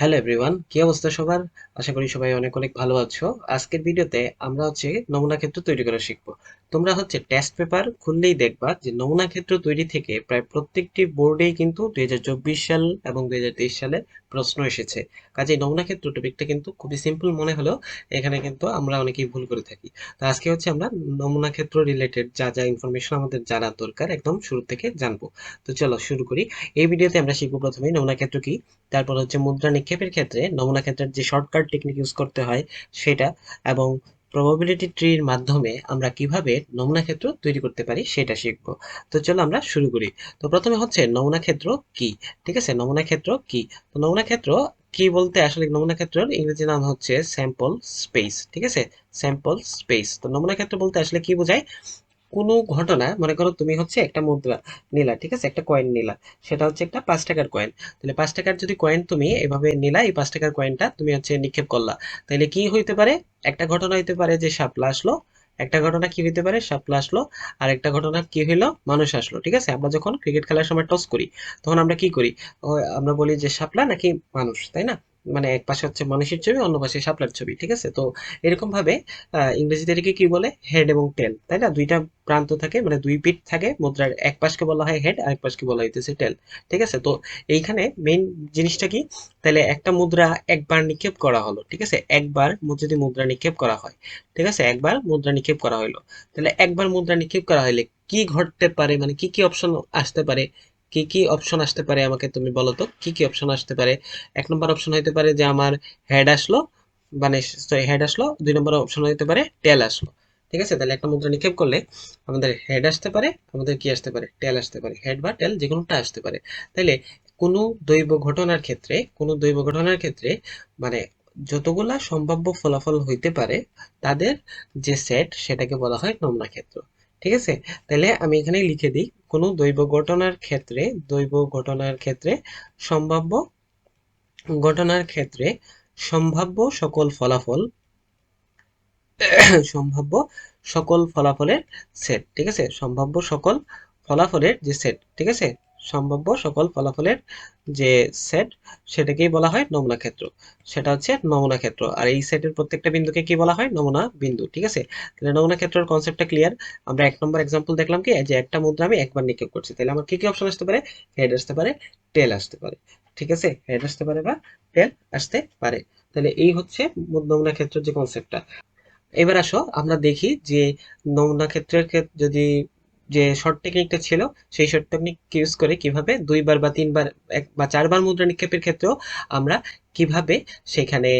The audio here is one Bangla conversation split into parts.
হ্যালো এভরিওয়ান, কি অবস্থা সবার? আশা করি সবাই অনেক অনেক ভালো আছো। আজকের ভিডিওতে আমরা নমুনা ক্ষেত্র তৈরি করা শিখবো। তোমরা টেস্ট পেপার খুললেই দেখবা যে নমুনা ক্ষেত্র তৈরি থেকে প্রায় প্রত্যেকটি বোর্ডেই কিন্তু 2024 সাল এবং 2023 সালে প্রশ্ন এসেছে। কাজেই নমুনা ক্ষেত্র টপিকটা কিন্তু খুবই সিম্পল মনে হলেও এখানে কিন্তু আমরা অনেকেই ভুল করে থাকি। তো আজকে আমরা নমুনা ক্ষেত্র রিলেটেড যা যা ইনফরমেশন আমাদের জানা দরকার একদম শুরু থেকে জানবো। তো চলো শুরু করি। এই ভিডিওতে আমরা শিখবো প্রথমেই নমুনা ক্ষেত্র কি, তারপর মুদ্রা নিক্ষেপের ক্ষেত্রে নমুনা ক্ষেত্রের যে শর্টকাট টেকনিক ইউজ করতে হয় সেটা, এবং প্রবাবিলিটি ট্রির মাধ্যমে আমরা কিভাবে নমুনা ক্ষেত্র তৈরি করতে পারি সেটা শিখব। তো চলো আমরা শুরু করি। তো প্রথমে নমুনা ক্ষেত্র কি। ঠিক আছে, নমুনা ক্ষেত্র কি। তো নমুনা ক্ষেত্র কি বলতে আসলে নমুনা ক্ষেত্রের ইংরেজি নাম স্যাম্পল স্পেস। ঠিক আছে, স্যাম্পল স্পেস। তো নমুনা ক্ষেত্র বলতে আসলে কি বোঝায়, কোনো ঘটনা মনে করো তুমি একটা মুদ্রা নিলা, ঠিক আছে, একটা কয়েন নিলা, সেটা একটা 5 টাকার কয়েন। তাহলে 5 টাকার যদি কয়েন তুমি এভাবে নিলা, এই 5 টাকার কয়েনটা তুমি নিক্ষেপ করলা, তাহলে কি হইতে পারে? একটা ঘটনা হইতে পারে যে শাপলা আসলো, একটা ঘটনা কি হইতে পারে, শাপলা আসলো, আর একটা ঘটনা কি হইলো, মানুষ আসলো। ঠিক আছে, আমরা যখন ক্রিকেট খেলার সময় টস করি তখন আমরা কি করি? আমরা বলি যে শাপলা নাকি মানুষ, তাই না? মানে এক পাশে মানুষের ছবি, অন্য পাশে শাপলার ছবি। ঠিক আছে, তো এরকম ভাবে ইংরেজিতে এটাকে কি বলে, হেড এবং টেল, তাই না? দুইটা প্রান্ত থাকে, মানে দুই পিঠ থাকে মুদ্রার, এক পাশকে বলা হয় হেড, আরেক পাশকে বলা হইতেছে টেল। ঠিক আছে, তো এইখানে মেইন জিনিসটা কি, তাহলে একটা মুদ্রা একবার নিক্ষেপ করা হলো, ঠিক আছে, একবার যদি মুদ্রা নিক্ষেপ করা হয়, ঠিক আছে, একবার মুদ্রা নিক্ষেপ করা হইলো, তাহলে একবার মুদ্রা নিক্ষেপ করা হইলে কি ঘটতে পারে, মানে কি কি অপশন আসতে পারে, কি কি অপশন আসতে পারে আমাকে তুমি বলো তো, কি কি অপশন আসতে পারে? 1 নম্বর অপশন হইতে পারে যে আমার হেড আসলো, মানে সরি হেড আসলো। 2 নম্বর অপশন হইতে পারে টেল আসলো। ঠিক আছে, তাহলে একটা মুদ্রা নিক্ষেপ করলে আমাদের হেড আসতে পারে, আমাদের কি আসতে পারে, টেল আসতে পারে, হেড বা টেল যে কোনোটা আসতে পারে। তাইলে কোনো দৈব ঘটনার ক্ষেত্রে, কোনো দৈব ঘটনার ক্ষেত্রে মানে যতগুলা সম্ভাব্য ফলাফল হইতে পারে তাদের যে সেট সেটাকে বলা হয় নমুনা ক্ষেত্র। ঠিক আছে, তাহলে আমি এখানে লিখে দিই, কোনো দৈব ঘটনার ক্ষেত্রে, দৈব ঘটনার ক্ষেত্রে সম্ভাব্য ঘটনার ক্ষেত্রে সম্ভাব্য সকল ফলাফল, সম্ভাব্য সকল ফলাফলের সেট। ঠিক আছে, সম্ভাব্য সকল ফলাফলের যে সেট, ঠিক আছে, সম্ভাব্য সকল ফলাফলের যে সেট, সেটাকেই বলা হয় নমুনা ক্ষেত্র। সেটা নমুনা ক্ষেত্র। আর এই সেটের প্রত্যেকটা বিন্দুকে কি বলা হয়, নমুনা বিন্দু। ঠিক আছে, তাহলে নমুনা ক্ষেত্রের কনসেপ্টটা ক্লিয়ার। আমরা 1 নম্বর এক্সাম্পল দেখলাম কি, যে একটা মুদ্রা আমি একবার নিক্ষেপ করছি, তাহলে আমার কি কি অপশন আসতে পারে, হেড আসতে পারে, টেল আসতে পারে। ঠিক আছে, হেড আসতে পারে বা টেল আসতে পারে। তাহলে এই নমুনা ক্ষেত্রের যে কনসেপ্টটা। এবার আসো আমরা দেখি যে নমুনা ক্ষেত্রের যদি যে শর্ট টেকনিকটা ছিল, সেই শর্ট টেকনিক ইউজ করে কিভাবে 2 বার বা 3 বার, 1 বা 4 বার মুদ্রা নিক্ষেপের ক্ষেত্রেও আমরা কিভাবে সেখানে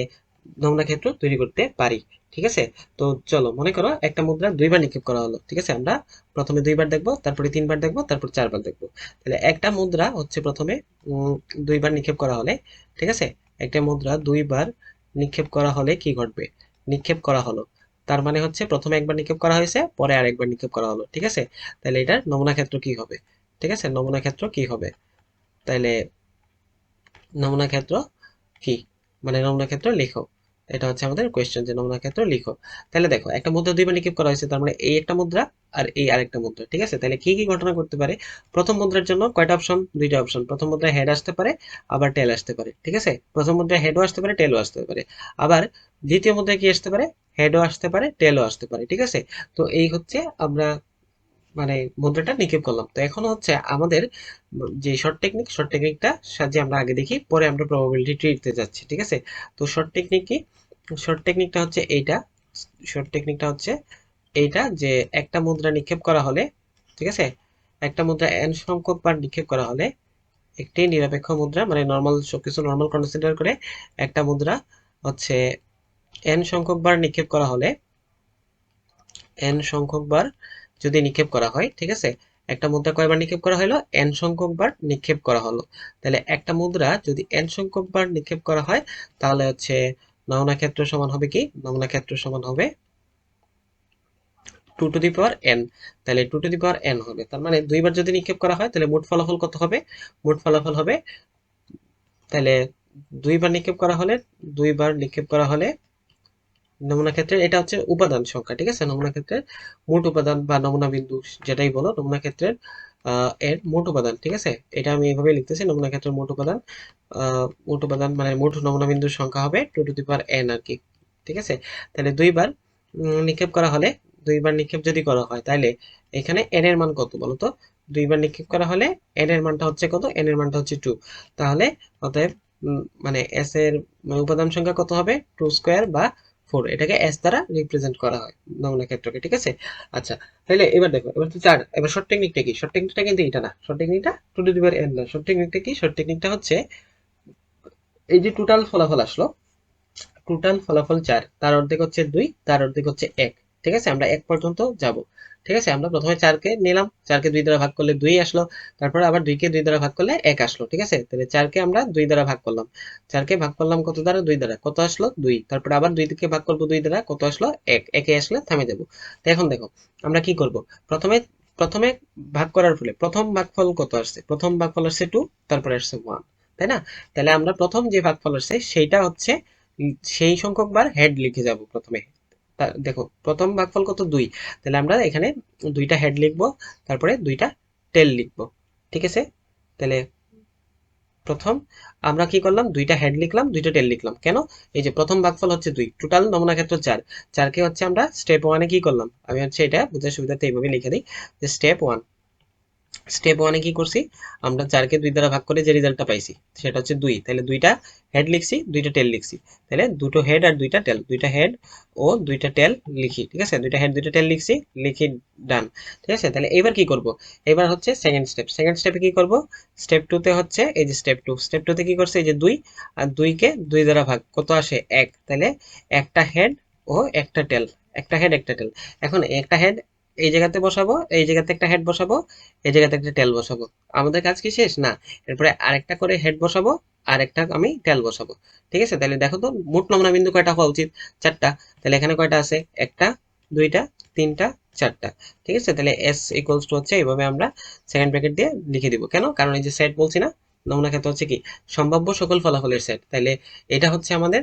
নমুনা ক্ষেত্র তৈরি করতে পারি। ঠিক আছে, তো চলো মনে করো একটা মুদ্রা 2 বার নিক্ষেপ করা হলো। ঠিক আছে, আমরা প্রথমে 2 বার দেখবো, তারপরে 3 বার দেখবো, তারপর 4 বার দেখবো। তাহলে একটা মুদ্রা প্রথমে 2 বার নিক্ষেপ করা হলে, ঠিক আছে, একটা মুদ্রা 2 বার নিক্ষেপ করা হলে কি ঘটবে? নিক্ষেপ করা হলো, তার মানে প্রথমে একবার নিক্ষেপ করা হয়েছে, পরে আরেকবার নিক্ষেপ করা হলো। ঠিক আছে, তাহলে এটার নমুনা ক্ষেত্র কি হবে? ঠিক আছে, নমুনা ক্ষেত্র কি হবে? তাইলে নমুনা ক্ষেত্র কি, মানে নমুনা ক্ষেত্র লিখো। এটা আমাদের কোয়েশ্চেন, যে নমুনা ক্ষেত্র লিখো। তাহলে দেখো একটা মুদ্রা 2 বার নিক্ষেপ করা হয়েছে, তার মানে এই একটা মুদ্রা আর এই আরেকটা মুদ্রা। ঠিক আছে, তাহলে কি কি ঘটনা করতে পারে? প্রথম মুদ্রার জন্য কয়টা অপশন? 2টা অপশন। প্রথম মুদ্রায় হেড আসতে পারে, আবার টেল আসতে পারে। ঠিক আছে, প্রথম মুদ্রায় হেডও আসতে পারে, টেলও আসতে পারে। আবার দ্বিতীয় মুদ্রায় কি আসতে পারে, হেডও আসতে পারে, টেলও আসতে পারে। ঠিক আছে, তো এই আমরা মানে মুদ্রাটা নিক্ষেপ করলাম। তো এখন আমাদের যে শর্ট টেকনিক, শর্ট টেকনিকটা সাহায্যে আমরা আগে দেখি, পরে আমরা প্রবাবিলিটি ট্রিতে যাচ্ছি। ঠিক আছে, তো শর্ট টেকনিক কি? শর্ট টেকনিকটা এইটা, শর্ট টেকনিকটা এইটা যে একটা মুদ্রা নিক্ষেপ করা হলে, ঠিক আছে, একটা মুদ্রা n সংখ্যক বার নিক্ষেপ করা হলে, একটি নিরপেক্ষ মুদ্রা, মানে নর্মাল, সবকিছু নর্মাল কনসিডার করে একটা মুদ্রা হচ্ছে n সংখ্যক বার নিক্ষেপ করা হলে, n সংখ্যক বার যদি নিক্ষেপ করা হয়, ঠিক আছে, একটা মুদ্রা কয়বার নিক্ষেপ করা হলো, n সংখ্যক বার নিক্ষেপ করা হলো। তাহলে একটা মুদ্রা যদি n সংখ্যক বার নিক্ষেপ করা হয়, তাহলে নমুনা ক্ষেত্র সমান হবে কি, নমুনা ক্ষেত্র সমান হবে 2 টু দি পাওয়ার n। তাহলে 2 টু দি পাওয়ার n হবে, তার মানে 2 বার যদি নিক্ষেপ করা হয় তাহলে মোট ফলাফল কত হবে? মোট ফলাফল হবে, তাহলে 2 বার নিক্ষেপ করা হলে, 2 বার নিক্ষেপ করা হলে নমুনা ক্ষেত্রের এটা উপাদান সংখ্যা। ঠিক আছে, নমুনা ক্ষেত্রের মোট উপাদান বা নমুনা বিন্দু যেটাই বলো, নমুনা ক্ষেত্রের এর মোট উপাদান, ঠিক আছে। এটা আমি এইভাবে লিখতেছি, নমুনা ক্ষেত্রের মোট উপাদান মানে মোট নমুনা বিন্দুর সংখ্যা হবে 2n আর কি, ঠিক আছে। তাহলে নিক্ষেপ করা হলে, দুইবার নিক্ষেপ যদি করা হয় তাহলে এখানে n এর মান কত বলো তো? দুইবার নিক্ষেপ করা হলে n এর মানটা হচ্ছে কত? n এর মানটা হচ্ছে 2। তাহলে অতএব মানে s এর উপাদান সংখ্যা কত হবে? 2 স্কয়ার বা 4। এটাকে s দ্বারা রিপ্রেজেন্ট করা হয় নমুনা ক্ষেত্রকে, ঠিক আছে। আচ্ছা, তাহলে এবার দেখো, এবার তো 4। এবার শর্ট টেকনিকটা কি? শর্ট টেকনিকটা কিন্তু এটা না, শর্ট টেকনিকটা 2n না। শর্ট টেকনিকটা কি? শর্ট টেকনিকটা হচ্ছে এই যে টোটাল ফলাফল আসলো, টোটাল ফলাফল 4, তার অর্ধেক হচ্ছে 2, তার অর্ধেক হচ্ছে 1, ঠিক আছে। আমরা 1 পর্যন্ত যাব, ঠিক আছে। আমরা প্রথমে 4 কে নিলাম, 4 কে 2 দ্বারা ভাগ করলে 2 আসলো, তারপর আবার 2 কে 2 দ্বারা ভাগ করলে 1 আসলো, ঠিক আছে। তাহলে 4 কে আমরা 2 দ্বারা ভাগ করলাম, 4 কে ভাগ করলাম কত দ্বারা? 2 দ্বারা, কত আসলো? 2। তারপর আবার 2 কে ভাগ করব 2 দ্বারা, কত আসলো? 1। 1 এ আসলে থামে যাব। তো এখন দেখো আমরা কি করব। প্রথমে প্রথমে ভাগ করার ফলে প্রথম ভাগফল কত আসছে? প্রথম ভাগফল আসছে 2, তারপরে আসছে 1, তাই না? তাহলে আমরা প্রথম যে ভাগফল আসছে সেইটা হচ্ছে সেই সংখ্যক বার হেড লিখে যাব প্রথমে। দেখো প্রথম ভাগফল কত? 2। তাহলে আমরা এখানে 2টা হেড লিখবো, তারপরে 2টা টেল লিখবো, ঠিক আছে। তাহলে প্রথম আমরা কি করলাম? 2টা হেড লিখলাম, 2টা টেল লিখলাম। কেন? এই যে প্রথম ভাগফল হচ্ছে 2, টোটাল নমুনা ক্ষেত্র 4। 4 কে হচ্ছে আমরা স্টেপ 1 এ কি করলাম? আমি হচ্ছে এটা বোঝার সুবিধার্থে এইভাবে লিখে দিই যে স্টেপ ওয়ানে কি করছি? আমরা 4 কে 2 দ্বারা ভাগ করে যে রেজাল্টটা পাইছি সেটা হচ্ছে 2। তাহলে 2টা হেড লিখছি, 2টা টেল লিখছি। তাহলে দুটো হেড আর 2টা টেল, 2টা হেড ও 2টা টেল লিখি, ঠিক আছে। 2টা হেড 2টা টেল লিখছি, লিখি, ডান, ঠিক আছে। তাহলে এবার কি করব? এবার হচ্ছে সেকেন্ড স্টেপ। সেকেন্ড স্টেপে কি করব? স্টেপ 2 তে হচ্ছে এই যে স্টেপ 2 তে কি করছে? এই যে 2 আর 2 কে 2 দ্বারা ভাগ, কত আসে? 1। তাহলে একটা হেড ও একটা টেল, একটা হেড একটা টেল। এখন একটা হেড এই জায়গাতে বসাবো, এই জায়গাতে একটা হেড বসাবো, এই জায়গাতে একটা টেল বসাবো। আমাদের কাজ কি শেষ? না। এরপরে আরেকটা করে হেড বসাবো, আর একটা আমি টেল বসাবো, ঠিক আছে। তাহলে দেখো তো মোট নমুনা বিন্দু কয়টা হওয়া উচিত? 4টা। তাহলে এখানে কয়টা আছে? একটা, দুইটা, তিনটা, 4টা, ঠিক আছে। তাহলে এস ইকুয়ালস টু হচ্ছে এইভাবে আমরা সেকেন্ড ব্র্যাকেট দিয়ে লিখে দিব। কেন? কারণ এই যে সেট বলছি না, নমুনা ক্ষেত্র হচ্ছে কি? সম্ভাব্য সকল ফলাফলের সেট। তাইলে এটা হচ্ছে আমাদের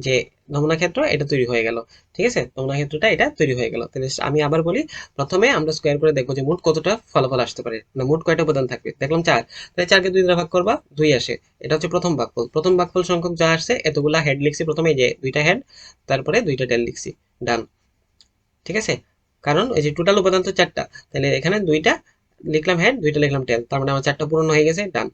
যে নমুনা ক্ষেত্র, এটা তৈরি হয়ে গেল, ঠিক আছে। নমুনা ক্ষেত্রটা এটা তৈরি হয়ে গেল। তাহলে আমি আবার বলি, প্রথমে আমরা স্কোয়ার করে দেখবো যে মোট কতটা ফলাফল আসতে পারে, না মোট কয়টা উপাদান থাকবে। দেখলাম 4, তাহলে 4 কে 2 দ্বারা ভাগ করবা, 2 আসে। এটা হচ্ছে প্রথম ভাগফল। প্রথম ভাগফল সংখ্যক যা আসছে এতগুলা হেড লিখছি প্রথমে, এই যে 2টা হেড, তারপরে 2টা টেল লিখছি, ডান, ঠিক আছে। কারণ এই যে টোটাল উপাদান তো 4টা, তাহলে এখানে 2টা লিখলাম হেড, 2টা লিখলাম টেল, তার মানে আমার 4টা পূরণ হয়ে গেছে, ডান,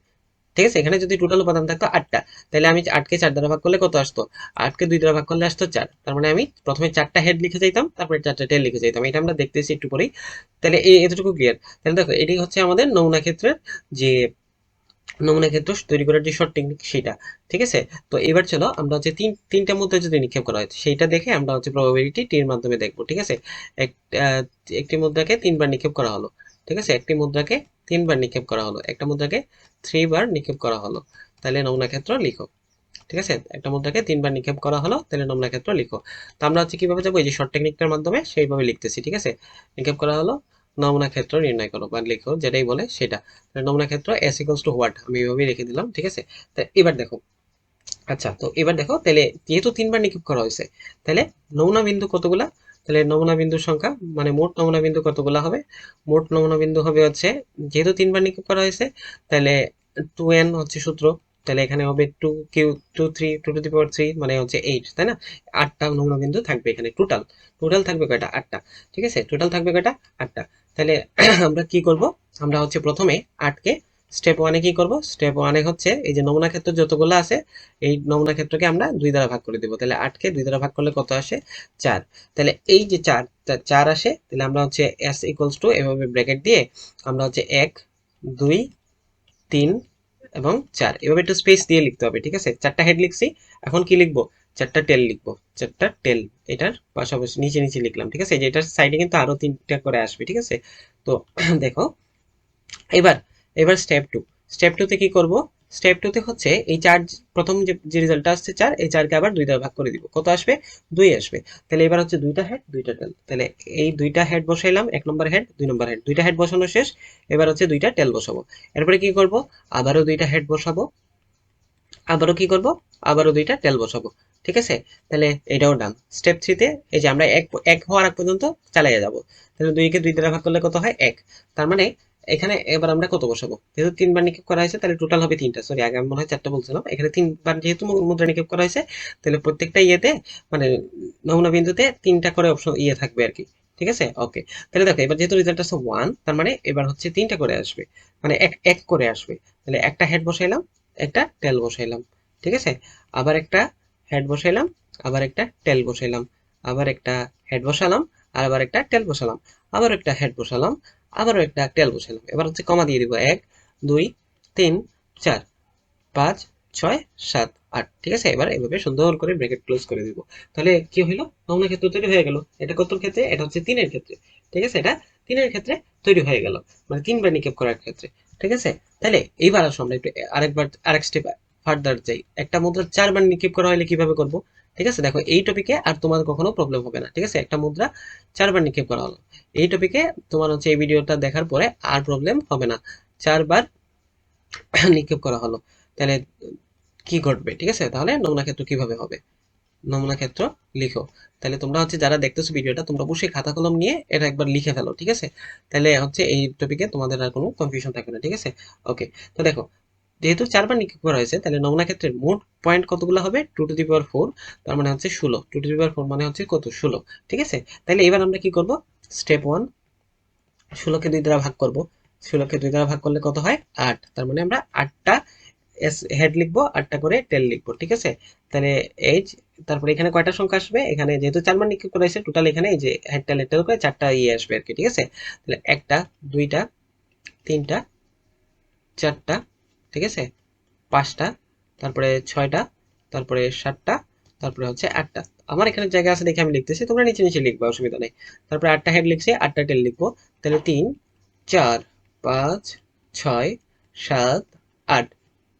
ঠিক আছে। এখানে যদি টোটাল উপাদান থাকতো 8টা, তাহলে আমি 8 কে 4 দ্বারা ভাগ করলে কত আসতো? 8 কে 2 দ্বারা ভাগ করলে আসতো 4। তার মানে আমি প্রথমে 4টা হেড লিখে যাইতাম, তারপরে 4টা টেল লিখে যাইতাম। এটা আমরা দেখতেছি একটু পরেই। তাহলে এই এতটুকু ক্লিয়ার। তাহলে দেখো এটাই হচ্ছে আমাদের নমুনা ক্ষেত্রের যে নমুনা ক্ষেত্র তৈরি করার যে শর্ট টেকনিক সেটা, ঠিক আছে। তো এবার চলো আমরা হচ্ছে তিনটা মুদ্রা যদি নিক্ষেপ করা হয় সেইটা দেখে আমরা হচ্ছে প্রবাবিলিটি টির মাধ্যমে দেখবো, ঠিক আছে। এক আহ, একটি মুদ্রাকে 3 বার নিক্ষেপ করা হলো, ঠিক আছে। একটি মুদ্রাকে 3 বার নিক্ষেপ করা হলো, একটা মুদ্রাকে 3 বার নিক্ষেপ করা হলো, তাহলে নমুনা ক্ষেত্র লিখো, ঠিক আছে। একটা মুদ্রাকে 3 বার নিক্ষেপ করা হলো, তাহলে নমুনা ক্ষেত্র লিখো। তো আমরা হচ্ছে কিভাবে যাবো? এই যে শর্ট টেকনিকটার মাধ্যমে সেইভাবে লিখতেছি, ঠিক আছে। নিক্ষেপ করা হলো, নমুনা ক্ষেত্র নির্ণয় করো বা লিখো, যেটাই বলে সেটা। তাহলে নমুনা ক্ষেত্র এস ইকুয়ালস টু হোয়াট, আমি এইভাবেই রেখে দিলাম, ঠিক আছে। তা এবার দেখো, আচ্ছা তো এবার দেখো, তাহলে যেহেতু 3 বার নিক্ষেপ করা হয়েছে, তাহলে নমুনা বিন্দু কতগুলা? তাহলে নমুনা বিন্দুর সংখ্যা মানে মোট নমুনা বিন্দু কতগুলা হবে? মোট নমুনা বিন্দু হবে হচ্ছে, যেহেতু 3 বার নিক্ষেপ করা হয়েছে, তাহলে 2n হচ্ছে সূত্র। তাহলে এখানে হবে 2 টু দি পাওয়ার 3 মানে হচ্ছে 8, তাই না? 8টা নমুনা বিন্দু থাকবে এখানে। টোটাল থাকবে কয়টা? 8টা, ঠিক আছে। টোটাল থাকবে কয়টা? 8টা। তাহলে আমরা কি করব? আমরা হচ্ছে প্রথমে 8কে স্টেপ ওয়ানে কি করব? স্টেপ ওয়ানে হচ্ছে এই যে নমুনা ক্ষেত্র যতগুলো আছে, এই নমুনা ক্ষেত্রকে আমরা 2 দ্বারা ভাগ করে দেব। তাহলে 8কে 2 দ্বারা ভাগ করলে কত আসে? 4। তাহলে এই যে 4 আসে, তাহলে আমরা হচ্ছে s ইকুয়ালস টু এভাবে ব্র্যাকেট দিয়ে আমরা হচ্ছে 1, 2, 3 এবং 4 এভাবে একটু স্পেস দিয়ে লিখতে হবে, ঠিক আছে। 4টা হেড লিখছি, এখন কি লিখবো? 4টা টেল লিখবো, 4টা টেল এটার পাশাপাশি নিচে নিচে লিখলাম, ঠিক আছে। যে এটার সাইডে কিন্তু আরো 3টা করে আসবে, ঠিক আছে। তো দেখো এবার এবার স্টেপ 2 তে কি করব? স্টেপ 2 তে হচ্ছে এই 4, প্রথম যে রেজাল্টটা আসছে 4, এই 4কে আবার 2 দ্বারা ভাগ করে দিব, কত আসবে? 2 আসবে। তাহলে এবার হচ্ছে 2টা হেড 2টা টেল, তাহলে এই 2টা হেড বসাইলাম, 1 নম্বর হেড 2 নম্বর হেড, 2টা হেড বসানো শেষ। এবার হচ্ছে 2টা টেল বসাবো। এরপরে কি করব? আবারও 2টা হেড বসাবো, আবারও কি করব? আবারও 2টা টেল বসাবো, ঠিক আছে। তাহলে এটাও ডান। স্টেপ 3 তে এই যে আমরা এক এক হওয়ার আগ পর্যন্ত চালিয়ে যাব। তাহলে 2 কে 2 দ্বারা ভাগ করলে কত হয়? 1। তার মানে এখানে এবার আমরা কত বসাবো, যেহেতু 3 বার নিক্ষেপ করা হয়েছে তাহলে টোটাল হবে 3টা, সরি আগে আমি মনে হয় 4টা বলছিলাম, এখানে 3 বার যেহেতু মুদ্রা নিক্ষেপ করা হয়েছে তাহলে প্রত্যেকটা ইয়েতে মানে নমুনা বিন্দুতে 3টা করে অপশন থাকবে আর কি। ঠিক আছে, ওকে। তাহলে দেখো এবার যেহেতু রেজাল্ট আছে 1, তার মানে এবার হচ্ছে 3টা করে আসবে, মানে এক এক করে আসবে। তাহলে একটা হেড বসাইলাম, একটা টেল বসাইলাম, ঠিক আছে। আবার একটা হেড বসাইলাম, আবার একটা টেল বসাইলাম, আবার একটা হেড বসালাম, আর আবার একটা টেল বসালাম, আবার একটা হেড বসালাম, আবারও একটা টেল বসালাম। এবার হচ্ছে কমা দিয়ে দিব, 1 2 3 4 5 6 7 8। ঠিক আছে, এবার এইভাবে সুন্দর করে ব্র্যাকেট ক্লোজ করে দিব। তাহলে কি হইলো, নমুনা ক্ষেত্র তৈরি হয়ে গেল। এটা কত ক্ষেত্রে, এটা হচ্ছে 3-এর ক্ষেত্রে। ঠিক আছে, এটা 3-এর ক্ষেত্রে তৈরি হয়ে গেল, মানে 3 বার নিক্ষেপ করার ক্ষেত্রে। ঠিক আছে, তাহলে এইবার আসো আমরা একটু আরেক স্টেপ ফার্দার যাই। একটা মুদ্রা 4 বার নিক্ষেপ করা হলে কিভাবে করব। ঠিক আছে, দেখো এই টপিকে আর তোমার কখনো প্রবলেম হবে না। ঠিক আছে, একটা মুদ্রা 4 বার নিক্ষেপ করা হলো, এই টপিকে তোমার হচ্ছে এই ভিডিওটা দেখার পরে আর প্রবলেম হবে না। 4 বার নিক্ষেপ করা হলো, তাহলে কি ঘটবে। ঠিক আছে, তাহলে নমুনা ক্ষেত্র কিভাবে হবে, নমুনা ক্ষেত্র লিখো। তাহলে তোমরা হচ্ছে যারা দেখতেছো ভিডিওটা, তোমরা অবশ্যই খাতা কলম নিয়ে এটা একবার লিখে ফেলো। ঠিক আছে, তাহলে হচ্ছে এই টপিকে তোমাদের আর কোনো কনফিউশন থাকবে না। ঠিক আছে, ওকে। তো দেখো, যেহেতু 4 বার নিক্ষেপ করা হয়েছে তাহলে নমুনা ক্ষেত্রের মোট পয়েন্ট কতগুলো হবে, 2^4, তার মানে হচ্ছে 16। 2^4 মানে হচ্ছে কত, 16। ঠিক আছে, তাহলে এবার আমরা কি করব, স্টেপ 1, 16কে 2 দ্বারা ভাগ করব। 16কে 2 দ্বারা ভাগ করলে কত হয়, 8। তার মানে আমরা 8টা হেড লিখবো, 8টা করে টেল লিখবো। ঠিক আছে, তাহলে এই তারপরে এখানে কয়টা সংখ্যা আসবে, এখানে যেহেতু 4 বার নিক্ষেপ করা হয়েছে টোটাল এখানে এই যে হেড টেল করে 4টা আসবে আর কি। ঠিক আছে, তাহলে 1টা 2টা 3টা 4টা, ঠিক আছে, 5টা, তারপরে 6টা, তারপরে 7টা, তারপরে হচ্ছে 8টা। আমার এখানে জায়গা আছে দেখে আমি লিখতেছি, তোমরা নিচে নিচে লিখবা, অসুবিধা নেই। তারপরে 8টা হেড লিখছি, 8টা টেল লিখবো। তাহলে 3 4 5 6 7 8।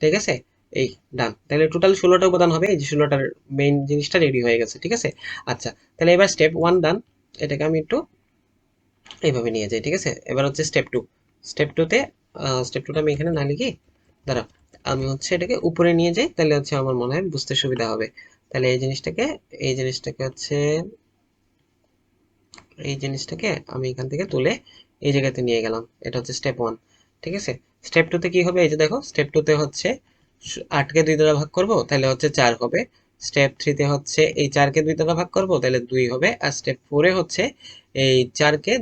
ঠিক আছে, এই ডান। তাহলে টোটাল 16টা উপাদান হবে, এই যে 16টার মেইন জিনিসটা রেডি হয়ে গেছে। ঠিক আছে, আচ্ছা, তাহলে এবার স্টেপ 1 ডান। এটাকে আমি একটু এইভাবে নিয়ে যাই। ঠিক আছে, এবার হচ্ছে স্টেপ 2। স্টেপ 2তে স্টেপ 2টা আমি এখানে না লিখি, দাঁড়াও, আমি হচ্ছে এটাকে উপরে নিয়ে যাই, তাহলে হচ্ছে আমার মনে হয় বুঝতে সুবিধা হবে। তাহলে এই জিনিসটাকে হচ্ছে আমি এখান থেকে তুলে এই জায়গাতে নিয়ে গেলাম। এটা হচ্ছে স্টেপ 1। ঠিক আছে, স্টেপ 2তে কি হবে, এই যে দেখো স্টেপ 2তে হচ্ছে 8কে 2 দ্বারা ভাগ করব, তাহলে হচ্ছে 4 হবে। স্টেপ 3তে হচ্ছে এই 4কে 2 দ্বারা ভাগ করব, তাহলে 2 হবে। আর স্টেপ 4এ হচ্ছে এই 4কে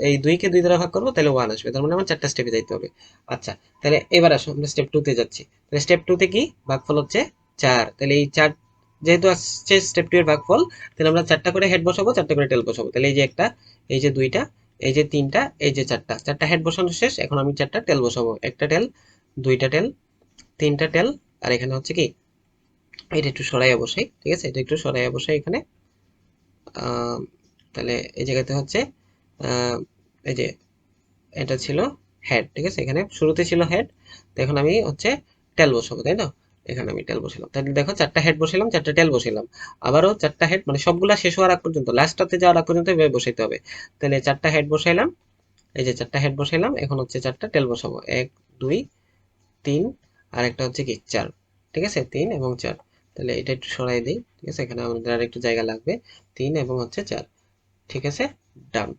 এই 2কে 2 দ্বারা ভাগ করব, তাহলে 1 আসবে। তার মানে আমার 4টা স্টেপে যাইতে হবে। আচ্ছা, তাহলে এবার আসো আমরা স্টেপ 2তে যাচ্ছি। তাহলে স্টেপ 2তে কি ভাগফল হচ্ছে 4, তাহলে এই 4 যেহেতু আসছে স্টেপ 2 এর ভাগফল, তাহলে আমরা 4টা করে হেড বসাবো, 4টা করে টেল বসাবো। তাহলে এই যে একটা, এই যে 2টা, এই যে 3টা, এই যে 4টা, 4টা হেড বসানো শেষ। এখন আমি 4টা টেল বসাবো, একটা টেল, 2টা টেল, 3টা টেল, আর এখানে হচ্ছে কি, এটা একটু সরাইয়া বসাই। ঠিক আছে, এটা একটু সরাইয়া বসাই এখানে। তাহলে এই জায়গাতে হচ্ছে এই যে এটা ছিল হেড। ঠিক আছে, এখানে শুরুতে ছিল হেড, তো এখন আমি হচ্ছে টেল বসাবো, তাই না। এখানে আমি টেল বসালাম, তাহলে দেখো 4টা হেড বসালাম, 4টা টেল বসালাম, আবারও 4টা হেড, মানে সবগুলা শেষ হওয়ার আগ পর্যন্ত, লাস্টটাতে যাওয়ার আগ পর্যন্ত এভাবে বসাইতে হবে। তাহলে 4টা হেড বসাইলাম, এই যে 4টা হেড বসাইলাম, এখন হচ্ছে 4টা টেল বসাবো, 1 2 3, আর একটা হচ্ছে কি 4। ঠিক আছে, 3 এবং 4। তাহলে এটা একটু সরাই দিই। ঠিক আছে, এখানে আমাদের আর একটু জায়গা লাগবে, 3 এবং হচ্ছে 4। ঠিক আছে, ডান।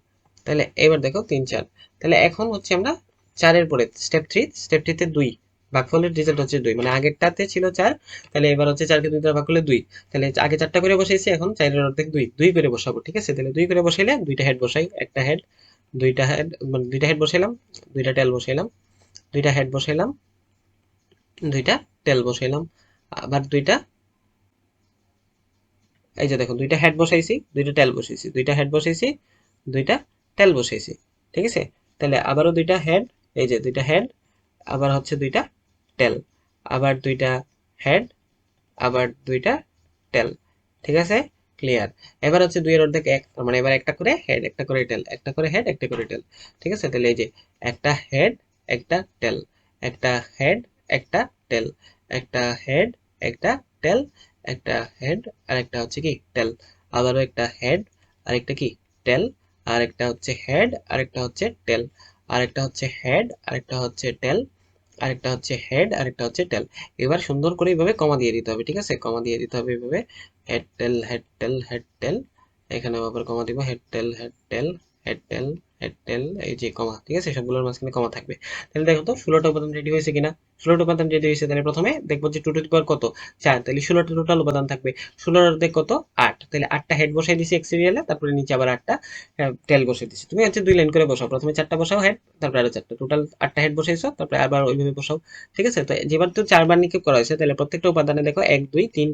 তাহলে এবার দেখো 3 4। তাহলে এখন হচ্ছে আমরা 4-এর পরে স্টেপ 3, স্টেপ 3 তে 2, ভাগফলের রেজাল্ট হচ্ছে 2, মানে আগেরটাতে ছিল 4, তাহলে এবার হচ্ছে 4কে 2 দ্বারা ভাগ করলে 2। তাহলে আগে 4টা করে বসাইছি, এখন 4-এর অর্ধেক 2, 2 করে বসাবো। ঠিক আছে, তাহলে 2 করে বসাইলে 2টা হেড বসাই, একটা হেড, 2টা হেড, মানে 2টা হেড বসাইলাম, 2টা টেল বসাইলাম, 2টা হেড বসাইলাম, 2টা টেল বসাইলাম, আবার 2টা, এই যে দেখো 2টা হেড বসাইছি, 2টা টেল বসাইছি, 2টা হেড বসাইছি, 2টা টেল বসাইছি। ঠিক আছে, তাহলে আবারও 2টা হেড, এই যে 2টা হেড, আবার হচ্ছে 2টা টেল, আবার 2টা হেড, আবার 2টা টেল। ঠিক আছে, ক্লিয়ার। এবার হচ্ছে 2-এর অর্ধেক 1, তার মানে এবার একটা করে হেড, একটা করে টেল, একটা করে হেড, একটা করে টেল। ঠিক আছে, তাহলে এই যে একটা হেড, একটা টেল, একটা হেড, একটা টেল, একটা হেড, একটা টেল, একটা হেড, আর একটা হচ্ছে কি টেল, আবারও একটা হেড, আরেকটা কি টেল, আর একটা হচ্ছে হেড, আরেকটা হচ্ছে টেল, আরেকটা হচ্ছে হেড, আরেকটা হচ্ছে টেল, আরেকটা হচ্ছে হেড, আরেকটা হচ্ছে টেল। এবার সুন্দর করে এইভাবে কমা দিয়ে দিতে হবে। ঠিক আছে, কমা দিয়ে দিতে হবে এইভাবে, হেড টেল, হেড টেল, হেড টেল। এখানে আবার কমা দিব, হেড টেল, হেড টেল, হেড টেল, হেড টেল এই যে কমা, ঠিক আছে, সবগুলোর মাঝখানে কমা থাকবে। তাহলে দেখো তো 16টা উপাদান রেডি হয়েছে কিনা। 16টা উপাদান রেডি হয়েছে, তাহলে প্রথমে দেখবো যে 2 টু দি পাওয়ার কত 4, তাহলে 16টা টোটাল উপাদান থাকবে। 16 আর দেখ কত 8, তাহলে 8টা হেড বসাই দিছি এক সিরিয়ালে, তারপরে নিচে আবার 8টা টেল বসাই দিছি। তুমি হচ্ছে 2 লাইন করে বসাও, প্রথমে 4টা বসাও হেড, তারপরে আরো 4টা, টোটাল 8টা হেড বসাইছো, তারপরে আবার ওইভাবে বসাও। ঠিক আছে, তো যেবার তো 4বার নিক্ষেপ করা হয়েছে, তাহলে প্রত্যেকটা উপাদানে দেখো 1 2 3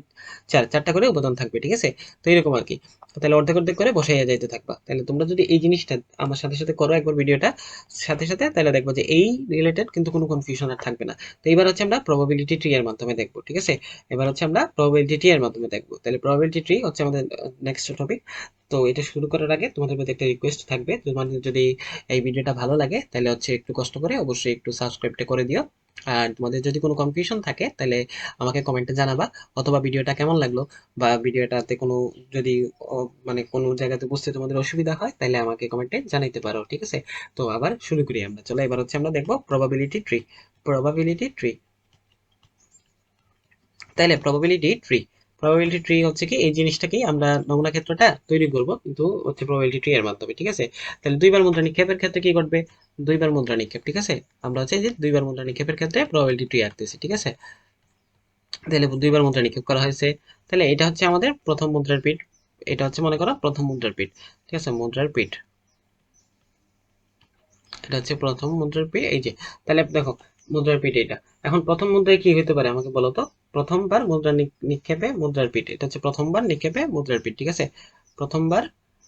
4 4টা করে উপাদান থাকবে। ঠিক আছে, তো এরকম আর কি। তাহলে অর্ধেক অর্ধেক করে বসাইয়া যাইতে থাকবা। তাহলে তোমরা যদি এই জিনিসটা আমার সাথে সাথে করো একবার ভিডিওটা সাথে সাথে, তাহলে দেখবো যে এই রিলেটেড কিন্তু কোনো কনফিউশন আর থাকবে না। তো এবার হচ্ছে আমরা প্রবাবিলিটি ট্রি এর মাধ্যমে দেখবো। ঠিক আছে, এবার হচ্ছে আমরা প্রবাবিলিটি ট্রি এর মাধ্যমে দেখবো। তাহলে প্রবাবিলিটি ট্রি হচ্ছে আমাদের নেক্সট টপিক। তো এটা শুরু করার আগে তোমাদের প্রতি একটা রিকোয়েস্ট থাকবে, তোমাদের যদি এই ভিডিওটা ভালো লাগে তাহলে হচ্ছে একটু কষ্ট করে অবশ্যই একটু সাবস্ক্রাইবটা করে দিও। আর তোমাদের যদি কোনো কনফিউশন থাকে তাহলে আমাকে কমেন্টে জানাবা, অথবা ভিডিওটা কেমন লাগলো বা ভিডিওটাতে কোনো যদি মানে কোনো জায়গাতে বুঝতে তোমাদের অসুবিধা হয় তাহলে আমাকে কমেন্টে জানাইতে পারো। ঠিক আছে, তো আবার শুরু করি আমরা। চলো এবার হচ্ছে আমরা দেখবো প্রবাবিলিটি ট্রি। প্রবাবিলিটি ট্রি, তাইলে প্রবাবিলিটি ট্রি হচ্ছে কি, এই জিনিসটাকেই আমরা নমুনা ক্ষেত্রটা তৈরি করব কিন্তু হচ্ছে প্রবাবিলিটি ট্রি এর মাধ্যমে। ঠিক আছে, তাহলে দুইবার মুদ্রা নিক্ষেপের ক্ষেত্রে কি ঘটবে, দুইবার মুদ্রা নিক্ষেপ। ঠিক আছে, আমরা হচ্ছে যে দুইবার মুদ্রা নিক্ষেপের ক্ষেত্রে প্রবাবিলিটি ট্রি আঁকতেছি। ঠিক আছে, তাহলে দুইবার মুদ্রা নিক্ষেপ করা হয়েছে, তাহলে এটা হচ্ছে আমাদের প্রথম মুদ্রার পিঠ, এটা হচ্ছে মনে করো প্রথম মুদ্রার পিঠ। ঠিক আছে, মুদ্রার পিঠ, এটা হচ্ছে প্রথম মুদ্রার পিঠ। এই যে, তাহলে দেখো মুদ্রার পিঠ এটা। এখন প্রথম মুদ্রায় কি হতে পারে আমাকে বলো তো, প্রথমবার মুদ্রা নিক্ষেপে মুদ্রার পিঠ, এটা হচ্ছে প্রথমবার নিক্ষেপে মুদ্রার পিঠ। ঠিক আছে, প্রথমবার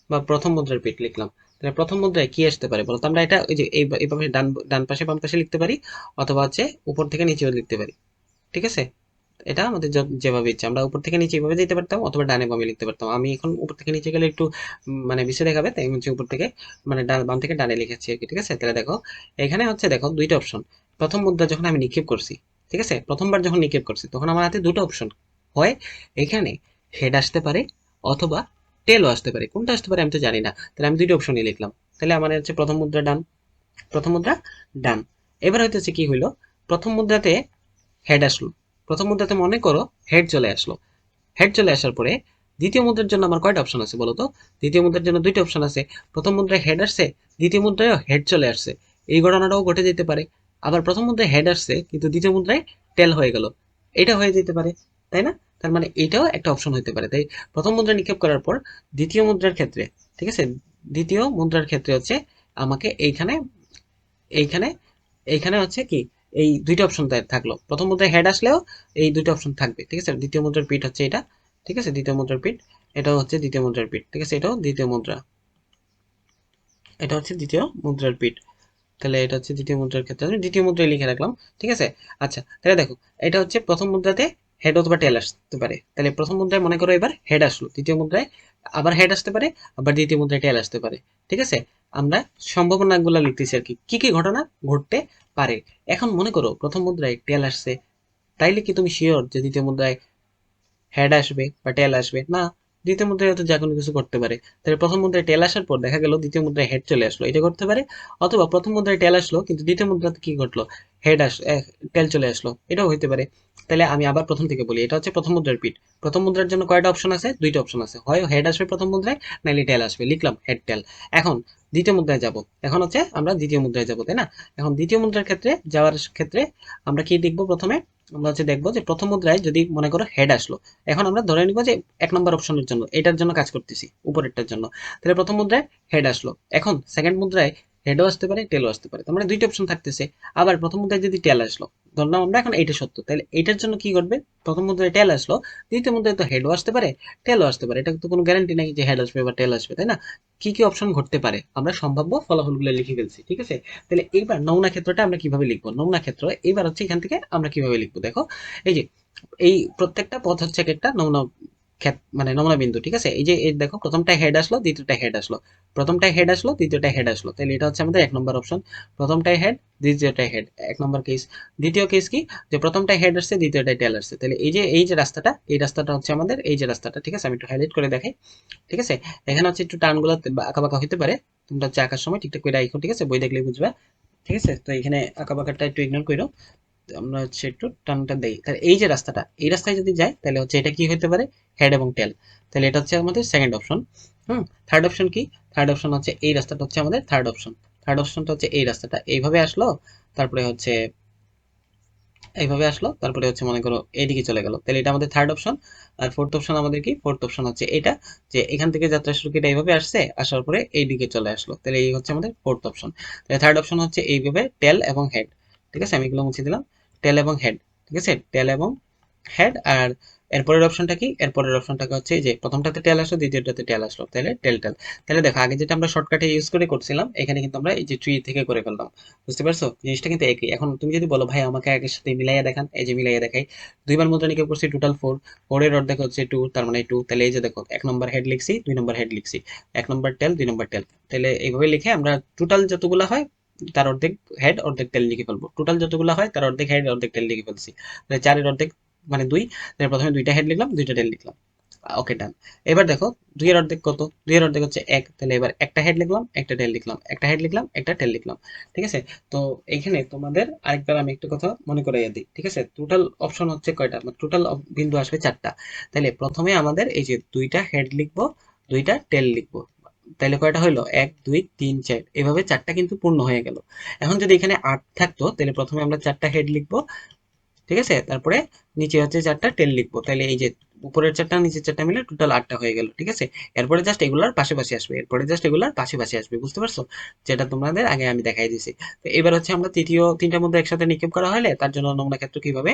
বা প্রথম মুদ্রার পিঠ লিখলাম। তাহলে প্রথম মুদ্রায় কি আসতে পারে বলো তো, আমরা এটা ওই যে এইভাবে ডান ডান পাশে বাম পাশে লিখতে পারি, অথবা হচ্ছে উপর থেকে নিচেও লিখতে পারি। ঠিক আছে, এটা আমাদের যেভাবে ইচ্ছা, আমরা উপর থেকে নিচে এভাবে যেতে পারতাম, অথবা ডানে বামে লিখতে পারতাম। আমি এখন উপর থেকে নিচে গেলে একটু মানে বেশি দেখাবে, তাই আমি হচ্ছে উপর থেকে মানে ডান বাম থেকে ডানে লিখেছি আর কি। ঠিক আছে, তাহলে দেখো এখানে হচ্ছে দেখো দুইটা অপশন। প্রথম মুদ্রা যখন আমি নিক্ষেপ করছি, ঠিক আছে, প্রথমবার যখন নিক্ষেপ করছি তখন আমার হাতে দুটো অপশন হয়, এখানে হেড আসতে পারে অথবা টেলও আসতে পারে। কোনটা আসতে পারে আমি তো জানি না, তাহলে আমি দুইটা অপশনই লিখলাম। তাহলে আমার হচ্ছে প্রথম মুদ্রা ডান, প্রথম মুদ্রা ডান। এবার হইতেছে কি হইলো, প্রথম মুদ্রাতে হেড আসলো, প্রথম মুদ্রাতে মনে করো হেড চলে আসলো। হেড চলে আসার পরে দ্বিতীয় মুদ্রার জন্য আমার কয়টা অপশন আছে বলো তো, দ্বিতীয় মুদ্রার জন্য দুইটা অপশন আছে। প্রথম মুদ্রায় হেড আসছে, দ্বিতীয় মুদ্রায় হেড চলে আসছে, এই ঘটনাটাও ঘটে যেতে পারে। আবার প্রথম মুদ্রায় হেড আসছে কিন্তু দ্বিতীয় মুদ্রায় টেল হয়ে গেল, এটা হয়ে যেতে পারে, তাই না? তার মানে এটাও একটা অপশন হতে পারে। তাই প্রথম মুদ্রা নিক্ষেপ করার পর দ্বিতীয় মুদ্রার ক্ষেত্রে, ঠিক আছে, দ্বিতীয় মুদ্রার ক্ষেত্রে হচ্ছে আমাকে এইখানে এইখানে এইখানে হচ্ছে কি, এই দুইটা অপশন থাকলো। প্রথম মুদ্রায় হেড আসলেও এই দুইটা অপশন থাকবে। ঠিক আছে, দ্বিতীয় মুদ্রার পিঠ হচ্ছে এটা। ঠিক আছে, দ্বিতীয় মুদ্রার পিঠ, এটাও হচ্ছে দ্বিতীয় মুদ্রার পিঠ। ঠিক আছে, এটাও দ্বিতীয় মুদ্রা, এটা হচ্ছে দ্বিতীয় মুদ্রার পিঠ। তাহলে এটা হচ্ছে দ্বিতীয় মুদ্রার ক্ষেত্রে আমি দ্বিতীয় মুদ্রায় লিখে রাখলাম। ঠিক আছে, আচ্ছা তাহলে দেখো এটা হচ্ছে প্রথম মুদ্রাতে হেড অথবা টেল আসতে পারে। তাহলে প্রথম মুদ্রায় মনে করো এবার হেড আসলো, দ্বিতীয় মুদ্রায় আবার হেড আসতে পারে, আবার দ্বিতীয় মুদ্রায় টেল আসতে পারে। ঠিক আছে, আমরা সম্ভাবনাগুলো লিখতেছি আর কি, কি কি ঘটনা ঘটতে পারে। এখন মনে করো প্রথম মুদ্রায় টেল আসছে, তাইলে কি তুমি শিওর যে দ্বিতীয় মুদ্রায় হেড আসবে বা টেল আসবে? না, দ্বিতীয় মুদ্রায় হয়তো যা কোনো কিছু করতে পারে। তাহলে প্রথম মুদ্রায় টেল আসার পর দেখা গেল দ্বিতীয় মুদ্রায় হেড চলে আসলো, এটা করতে পারে। অথবা প্রথম মুদ্রায় টেল আসলো কিন্তু দ্বিতীয় মুদ্রাতে কি ঘটলো, হেড টেল চলে আসলো, এটাও হইতে পারে। তাহলে আমি আবার প্রথম থেকে বলি, এটা হচ্ছে প্রথম মুদ্রার পিঠ। প্রথম মুদ্রার জন্য কয়টা অপশন আছে, দুইটা অপশন আছে, হয় হেড আসবে প্রথম মুদ্রায়, নাইলে টেল আসবে, লিখলাম হেড টেল। এখন দ্বিতীয় মুদ্রায় যাব, এখন হচ্ছে আমরা দ্বিতীয় মুদ্রায় যাব, তাই না? এখন দ্বিতীয় মুদ্রার ক্ষেত্রে যাওয়ার ক্ষেত্রে আমরা কি দেখবো প্রথমে, আমরা হচ্ছে দেখবো যে প্রথম মুদ্রায় যদি মনে করো হেড আসলো, এখন আমরা ধরে নিব যে এক নম্বর অপশনের জন্য, এটার জন্য কাজ করতেছি, উপরেরটার জন্য। তাহলে প্রথম মুদ্রায় হেড আসলো, এখন সেকেন্ড মুদ্রায় হেডও আসতে পারে টেলও আসতে পারে, তার মানে দুইটা অপশন থাকতেছে। আবার প্রথম মুদ্রায় যদি টেল আসলো, ধরলাম আমরা এখন এইটা সত্য, তাহলে এইটার জন্য কি করবে, প্রথম মুদ্রায় টেল আসলো, দ্বিতীয় মুদ্রায় তো হেডও আসতে পারে টেলও আসতে পারে, এটা তো কোনো গ্যারান্টি নাই যে হেড আসবে বা টেল আসবে, তাই না? কি কি অপশন ঘটতে পারে আমরা সম্ভাব্য ফলাফলগুলো লিখে ফেলছি। ঠিক আছে, তাহলে এইবার নমুনা ক্ষেত্রটা আমরা কিভাবে লিখবো, নমুনা ক্ষেত্র এইবার হচ্ছে এখান থেকে আমরা কিভাবে লিখবো দেখো, এই যে এই প্রত্যেকটা পথ হচ্ছে এক একটা নমুনা মানে নমুনা বিন্দু। ঠিক আছে, এই যে এই দেখো প্রথমটা হেড আসলো, দ্বিতীয়টা হেড আসলো, প্রথমটায় হেড আসলো, দ্বিতীয়টায় হেড আসলো, তাহলে এটা হচ্ছে আমাদের এক নম্বর অপশন। প্রথমটায় হেড, দ্বিতীয়টায় হেড, এক নম্বর কেস। দ্বিতীয় কেস কি, যে প্রথমটায় হেড আসছে, দ্বিতীয়টায় টেল আসছে, তাহলে এই যে রাস্তাটা, এই রাস্তাটা হচ্ছে আমাদের এই যে রাস্তাটা। ঠিক আছে, আমি একটু হাইলাইট করে দেখাই। ঠিক আছে, এখানে হচ্ছে একটু টার্নগুলো আঁকা বাঁকা হতে পারে, তোমরা হচ্ছে আঁকার সময় ঠিকঠাক করে রাখো। ঠিক আছে, বই দেখলেই বুঝবা। ঠিক আছে, তো এখানে আঁকা বাঁকাটা একটু ইগনোর করো, আমরা হচ্ছে একটু টানটা দেই। তাহলে এই যে রাস্তাটা, এই রাস্তায় যদি যাই তাহলে হচ্ছে এটা কি হতে পারে, হেড এবং টেল। তাহলে এটা হচ্ছে আমাদের সেকেন্ড অপশন। থার্ড অপশন কি? থার্ড অপশন হচ্ছে এই রাস্তাটা হচ্ছে আমাদের থার্ড অপশন। থার্ড অপশনটা হচ্ছে এই রাস্তাটা এইভাবে আসলো, তারপরে হচ্ছে এইভাবে আসলো, তারপরে হচ্ছে মনে করো এইদিকে চলে গেল, তাহলে এটা আমাদের থার্ড অপশন। আর ফোর্থ অপশন আমাদের কি? ফোর্থ অপশন হচ্ছে এটা, যে এখান থেকে যাত্রা শুরু করে এইভাবে আসছে, আসার পরে এইদিকে চলে আসলো, তাহলে এই হচ্ছে আমাদের ফোর্থ অপশন। তাহলে থার্ড অপশন হচ্ছে এইভাবে টেল এবং হেড। ঠিক আছে, আমি এগুলো মুছে দিলাম। টেল এবং হেড, ঠিক আছে, টেল এবং হেড। আর এরপরের অপশনটা কি? এরপরের অপশনটাকে হচ্ছে এই যে প্রথমটাতে টেল আসলো, দ্বিতীয়টাতে টেল আসলো, তাহলে টেল টেল। তাহলে দেখো আগে যেটা আমরা শর্টকাটে ইউজ করে করছিলাম, এখানে কিন্তু আমরা এই যে ট্রি থেকে করে ফেললাম। বুঝতে পারছো? জিনিসটা কিন্তু একই। এখন তুমি যদি বলো ভাই আমাকে একের সাথে মিলাইয়া দেখান, এই যে মিলাইয়া দেখাই। দুইবার মুদ্রা নিক্ষেপ করছি, টোটাল 4। 4 এর অর্ধেক হচ্ছে 2, তার মানে 2। তাহলে এই যে দেখো, এক নম্বর হেড লিখছি, দুই নম্বর হেড লিখছি, এক নম্বর টেল, দুই নম্বর টেল। তাহলে এইভাবে লিখে আমরা টোটাল যতগুলা হয় তার অর্ধেক হেড অর্ধেক টেল লিখে ফেলবো। টোটাল যতগুলা হয় তার অর্ধেক হেড অর্ধেক টেল লিখে ফেলছি। তাহলে 4 এর অর্ধেক মানে 2। তাহলে প্রথমে দুইটা হেড লিখলাম, দুইটা টেল লিখলাম। ওকে, ডান। এবার দেখো 2 এর অর্ধেক কত? 2 এর অর্ধেক হচ্ছে 1। তাহলে এবার একটা হেড লিখলাম, একটা টেল লিখলাম, একটা হেড লিখলাম, একটা টেল লিখলাম। ঠিক আছে? তো এইখানে তোমাদের আরেকবার আমি একটা কথা মনে করাইয়া দিই। ঠিক আছে? টোটাল অপশন হচ্ছে কয়টা? টোটাল বিন্দু আসবে 4টা। তাহলে প্রথমে আমাদের এই যে দুইটা হেড লিখবো, দুইটা টেল লিখবো। তাহলে কয়টা হইলো? 1 2 3 4, এভাবে 4টা কিন্তু পূর্ণ হয়ে গেল। এখন যদি এখানে 8 থাকতো, তাহলে প্রথমে আমরা 4টা হেড লিখবো, ঠিক আছে, তারপরে নিচে হচ্ছে 4টা টেল লিখবো। তাহলে এই যে উপরের 4টা নিচের 4টা মিলে টোটাল 8টা হয়ে গেল। ঠিক আছে? এরপরে জাস্ট এগুলার পাশাপাশি আসবে, এরপরে জাস্ট এগুলার পাশাপাশি আসবে। বুঝতে পারছো? যেটা তোমাদের আগে আমি দেখাই দিয়েছি। তো এবার হচ্ছে আমরা তৃতীয় তিনটার মধ্যে একসাথে নিক্ষেপ করা হলে তার জন্য নমুনা ক্ষেত্র কিভাবে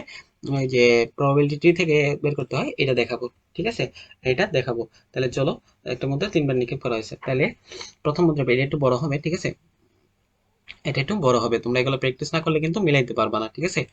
ওই যে প্রবাবিলিটি থেকে বের করতে হয় এটা দেখাবো। ঠিক আছে? এটা দেখাবো। তাহলে চলো, একটা মধ্যে 3বার নিক্ষেপ করা হয়েছে, তাহলে প্রথম মুদ্রা এটা একটু বড় হবে। ঠিক আছে? এটা একটু বড় হবে, তোমরা এগুলো প্র্যাকটিস না করলে কিন্তু মিলাইতে পারবা না। ঠিক আছে?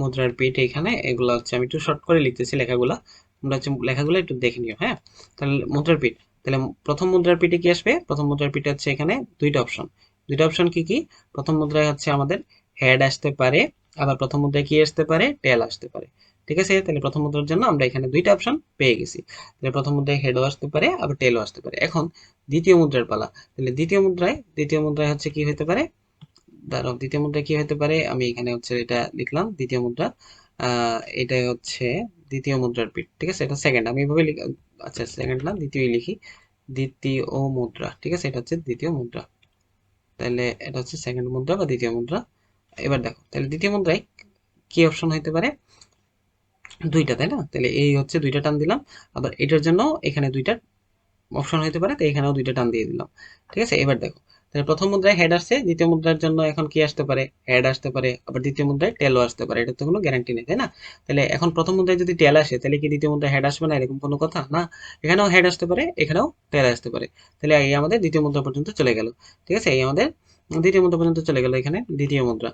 মুদ্রার পিঠ এখানে, এগুলো হচ্ছে আমি একটু শর্ট করে লিখতেছি লেখাগুলা, তোমরা হচ্ছে লেখাগুলো একটু দেখে নিও। হ্যাঁ, তাহলে মুদ্রার পিঠ, তাহলে প্রথম মুদ্রার পিঠে কি আসবে? প্রথম মুদ্রার পিঠে হচ্ছে এখানে দুইটা অপশন। দুইটা অপশন কি কি? প্রথম মুদ্রায় হচ্ছে আমাদের হেড আসতে পারে, আবার প্রথম মুদ্রায় কি আসতে পারে? টেল আসতে পারে। ঠিক আছে? তাহলে প্রথম মুদ্রার জন্য আমরা এখানে দুইটা অপশন পেয়ে গেছি। তাহলে প্রথম মুদ্রায় হেডও আসতে পারে, আবার টেলও আসতে পারে। এখন দ্বিতীয় মুদ্রার পালা। তাহলে দ্বিতীয় মুদ্রায় হচ্ছে কি হতে পারে? দাঁড়াও, দ্বিতীয় মুদ্রা কি হতে পারে? আমি এখানে হচ্ছে এটা লিখলাম দ্বিতীয় মুদ্রা। এটা হচ্ছে দ্বিতীয় মুদ্রার পিঠ। ঠিক আছে? এটা সেকেন্ড, আমি এভাবে আচ্ছা সেকেন্ড না, দ্বিতীয়ই লিখি। দ্বিতীয় মুদ্রা। ঠিক আছে? এটা হচ্ছে দ্বিতীয় মুদ্রা। তাহলে এটা হচ্ছে সেকেন্ড মুদ্রা বা দ্বিতীয় মুদ্রা। এবার দেখো, তাহলে দ্বিতীয় মুদ্রায় কি অপশন হইতে পারে? দুইটা, তাই না? তাহলে এই হচ্ছে দুইটা টান দিলাম। আবার এটার জন্য এখানে দুইটা অপশন হতে পারে, তো এখানেও দুইটা টান দিয়ে দিলাম। ঠিক আছে? এবার দেখো, তাহলে প্রথম মুদ্রায় হেড আসছে, দ্বিতীয় মুদ্রার জন্য এখন কি আসতে পারে? হেড আসতে পারে, আবার দ্বিতীয় মুদ্রায় টেলও আসতে পারে। এটা তো কোনো গ্যারান্টি নেই, তাই না? তাহলে এখন প্রথম মুদ্রায় যদি টেল আসে, তাহলে কি দ্বিতীয় মুদ্রায় হেড আসবে না? এরকম কোনো কথা না। এখানেও হেড আসতে পারে, এখানেও টেল আসতে পারে। তাহলে এই আমাদের দ্বিতীয় মুদ্রা পর্যন্ত চলে গেল। ঠিক আছে? এই আমাদের দ্বিতীয় মুদ্রা পর্যন্ত চলে গেল, এখানে দ্বিতীয় মুদ্রা।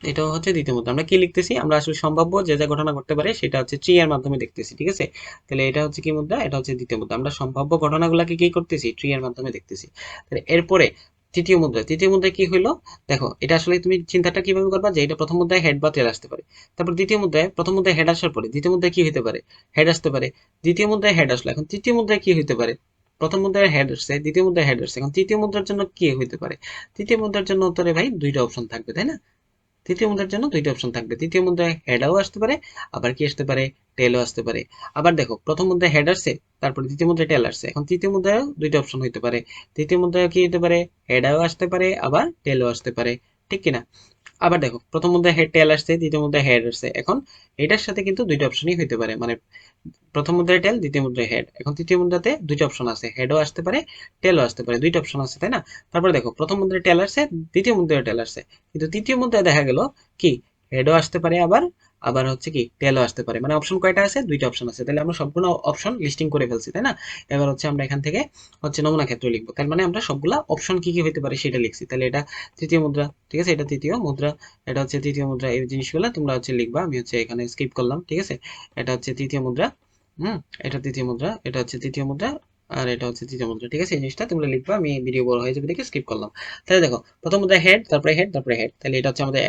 এটাও হচ্ছে দ্বিতীয় মুদ্রা। আমরা কি লিখতেছি? আমরা আসলে সম্ভাব্য যে যা ঘটনা ঘটতে পারে সেটা হচ্ছে ট্রি এর মাধ্যমে দেখতেছি। ঠিক আছে? তাহলে এটা হচ্ছে কি মুদ্রা? এটা হচ্ছে দ্বিতীয় মুদ্রা। আমরা সম্ভাব্য ঘটনাগুলোকে কি করতেছি? ট্রি এর মাধ্যমে দেখতেছি। তাহলে এরপরে তৃতীয় মুদ্রা। তৃতীয় মুদ্রায় কি হইলো? দেখো, এটা আসলে তুমি চিন্তাটা কিভাবে করবা যে এটা প্রথম মুদ্রায় হেড বা টেল আসতে পারে। তারপর দ্বিতীয় মুদ্রায়, প্রথম মুদ্রায় হেড আসার পরে দ্বিতীয় মুদ্রায় কি হতে পারে? হেড আসতে পারে। দ্বিতীয় মুদ্রায় হেড আসলো, এখন তৃতীয় মুদ্রায় কি হতে পারে? প্রথম মুদ্রায় হেড আসছে, দ্বিতীয় মুদ্রায় হেড আসছে, এখন তৃতীয় মুদ্রার জন্য কি হইতে পারে? তৃতীয় মুদ্রার জন্য উত্তরে ভাই দুইটা অপশন থাকবে, তাই না? তৃতীয় মুদ্রার জন্য দুইটা অপশন থাকবে। তৃতীয় মুদ্রায় হেডাও আসতে পারে, আবার কি আসতে পারে? টেলও আসতে পারে। আবার দেখো, প্রথম মুদ্রায় হেড আসছে, তারপরে দ্বিতীয় মুদ্রায় টেল আসছে, এখন তৃতীয় মুদ্রায় দুইটা অপশন হইতে পারে। তৃতীয় মুদ্রায় কি হতে পারে? হেডাও আসতে পারে, আবার টেলও আসতে পারে। ঠিক কিনা? আবার দেখো, প্রথম মুদ্রায় হেড টেল আসছে, দ্বিতীয় মুদ্রায় হেড আসছে, এখন এটার সাথে কিন্তু দুইটা অপশনই হইতে পারে। মানে প্রথম মুদ্রায় টেল, দ্বিতীয় মুদ্রায় হেড, এখন তৃতীয় মুদ্রাতে দুইটা অপশন আছে, হেডও আসতে পারে, টেলও আসতে পারে, দুইটা অপশন আছে, তাই না? তারপরে দেখো, প্রথম মুদ্রায় টেল আসছে, দ্বিতীয় মুদ্রায় টেল আসছে, কিন্তু তৃতীয় মুদ্রায় দেখা গেল কি হেডও আসতে পারে, আবার আবার হচ্ছে কি টেলও আসতে পারে। মানে অপশন কয়টা আছে? দুইটা অপশন আছে। তাহলে আমরা সবগুলো অপশন লিস্টিং করে ফেলছি, তাই না? এবার হচ্ছে আমরা এখান থেকে হচ্ছে নমুনা ক্ষেত্র লিখবো। তার মানে আমরা সবগুলা অপশন কি কি হতে পারে সেটা লিখছি। তাহলে এটা তৃতীয় মুদ্রা। ঠিক আছে? এটা তৃতীয় মুদ্রা। এটা হচ্ছে তৃতীয় মুদ্রা। এই জিনিসগুলো তোমরা হচ্ছে লিখবা, আমি হচ্ছে এখানে স্কিপ করলাম। ঠিক আছে? এটা হচ্ছে তৃতীয় মুদ্রা। হুম, এটা তৃতীয় মুদ্রা, এটা হচ্ছে তৃতীয় মুদ্রা, আর এটা হচ্ছে তৃতীয় মুদ্রা। ঠিক আছে? এই জিনিসটা তোমরা লিখবা, আমি ভিডিও বড় হয়ে যাবে দেখে স্কিপ করলাম। তাহলে দেখো, প্রথম মুদ্রা হেড, তারপরে হেড, তারপরে হেড। তাহলে এটা হচ্ছে আমাদের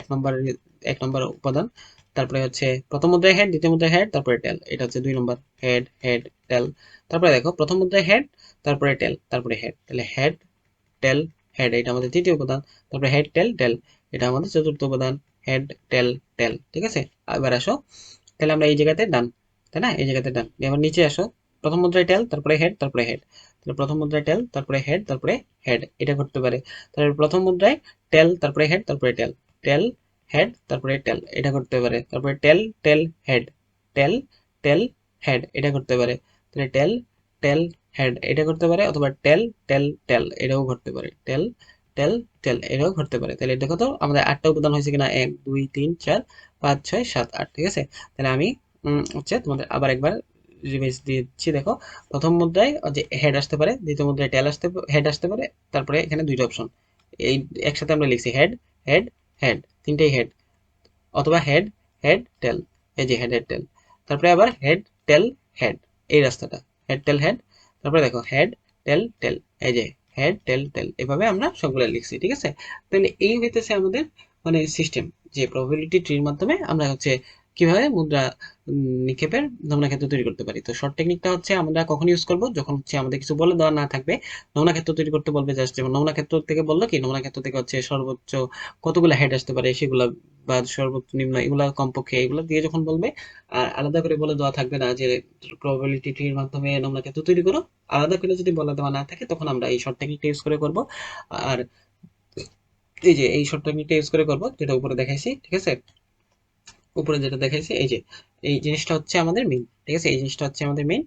এক নম্বর উপাদান। তারপরে হচ্ছে প্রথম মুদ্রায় হেড, দ্বিতীয় মুদ্রায় হেড, তারপরে টেল। এটা হচ্ছে 2 নম্বর। হেড হেড টেল। তারপরে দেখো, প্রথম মুদ্রায় হেড, তারপরে টেল, তারপরে হেড। তাহলে হেড টেল হেড, এটা আমাদের তৃতীয় উপাদান। তারপরে হেড টেল টেল, এটা আমাদের চতুর্থ উপাদান। হেড টেল টেল। ঠিক আছে? এবার আসো, তাহলে আমরা এই জায়গাতে ডান, তাই না? এই জায়গাতে ডান। এবার নিচে আসো, প্রথম মুদ্রায় টেল তারপরে হেড তারপরে হেড, তাহলে প্রথম মুদ্রায় টেল তারপরে হেড তারপরে হেড, এটা করতে পারে। তাহলে প্রথম মুদ্রায় টেল তারপরে হেড তারপরে টেল, টেল হেড তারপরে টেল, এটা করতে পারে। তারপরে টেল টেল হেড, টেল টেল হেড, এটা করতে পারে। তাহলে টেল টেল হেড, এটা করতে পারে, অথবা টেল টেল টেল, এটাও করতে পারে। টেল টেল টেল, এটাও করতে পারে। তাহলে দেখো তো আমাদের 8টা উপাদান হয়েছে কিনা, 1 2 3 4 5 6 7 8, ঠিক আছে। তাহলে আমি হচ্ছে তোমাদের আবার একবার রিভাইজ দিচ্ছি, দেখো। প্রথম মুদ্রায় যে হেড আসতে পারে, দ্বিতীয় মুদ্রায় টেল আসতে হেড আসতে পারে, তারপরে এখানে দুইটা অপশন, এই একসাথে আমরা লিখছি হেড হেড হেড, তিনটেই হেড, অথবা হেড হেড টেল, এই যে হেড হেড টেল, তারপরে আবার হেড টেল হেড, এই রাস্তাটা হেড টেল হেড, তারপরে দেখো হেড টেল টেল, এই যে হেড টেল টেল, এভাবে আমরা সবগুলো লিখছি, ঠিক আছে। তাহলে এই হইতেছে আমাদের মানে সিস্টেম, যে প্রবাবিলিটি ট্রির মাধ্যমে আমরা হচ্ছে কিভাবে মুদ্রা নিক্ষেপের নমুনা ক্ষেত্র তৈরি করতে পারি। তো শর্ট টেকনিকটা হচ্ছে আমরা কখন ইউজ করব, যখন হচ্ছে আমাদের কিছু বলে দেওয়া না থাকবে, নমুনা ক্ষেত্র তৈরি করতে বলবে, জাস্ট যেমন নমুনা ক্ষেত্র থেকে বললো কি, নমুনা ক্ষেত্র থেকে হচ্ছে সর্বোচ্চ কতগুলো হেড আসতে পারে সেগুলা, বা সর্বোচ্চ নিম্ন এগুলা কমপক্ষে, এগুলো দিয়ে যখন বলবে, আর আলাদা করে বলে দেওয়া থাকবে না যে প্রবাবিলিটি ট্রির মাধ্যমে নমুনা ক্ষেত্র তৈরি করো, আলাদা করে যদি বলে দেওয়া না থাকে, তখন আমরা এই শর্ট টেকনিকটা ইউজ করে করব। আর এই যে এই শর্ট টেকনিকটা ইউজ করে করব, যেটা উপরে দেখাইছি, ঠিক আছে। উপরে যেটা দেখাইছি, এই যে এই জিনিসটা হচ্ছে আমাদের মেইন, ঠিক আছে, এই জিনিসটা হচ্ছে আমাদের মেইন,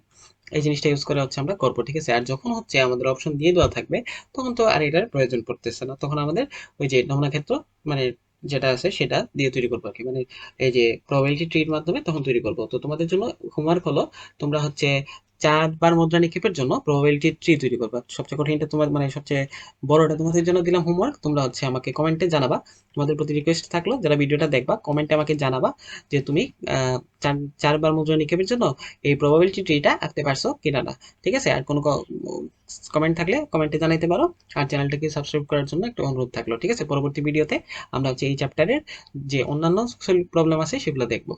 এই জিনিসটা ইউজ করে হচ্ছে আমরা করবো, ঠিক আছে। আর যখন হচ্ছে আমাদের অপশন দিয়ে দেওয়া থাকবে, তখন তো আর এটার প্রয়োজন পড়তেছে না, তখন আমাদের ওই যে নমুনা ক্ষেত্র মানে যেটা আছে সেটা দিয়ে তৈরি করবো আর কি, মানে এই যে প্রবাবিলিটি ট্রির মাধ্যমে তখন তৈরি করবো। তো তোমাদের জন্য হোমওয়ার্ক হলো, তোমরা হচ্ছে 4 বার মুদ্রা নিক্ষেপের জন্য প্রবাবিলিটি ট্রি তৈরি করবা। সবচেয়ে কঠিনটা তোমার মানে সবচেয়ে বড়টা তোমাদের জন্য দিলাম হোমওয়ার্ক, তোমরা হচ্ছে আমাকে কমেন্টে জানাবা। তোমাদের প্রতি রিকোয়েস্ট থাকলো, যারা ভিডিওটা দেখবা কমেন্টে আমাকে জানাবা যে তুমি আহ, 4 বার মুদ্রা নিক্ষেপের জন্য এই প্রবাবিলিটি ট্রিটা আঁকতে পারছো কিনা না, ঠিক আছে। আর কোনো কমেন্ট থাকলে কমেন্টে জানাইতে পারো। আর চ্যানেলটাকে সাবস্ক্রাইব করার জন্য একটা অনুরোধ থাকলো, ঠিক আছে। পরবর্তী ভিডিওতে আমরা হচ্ছে এই চ্যাপ্টারের যে অন্যান্য প্রবলেম আছে সেগুলো দেখবো।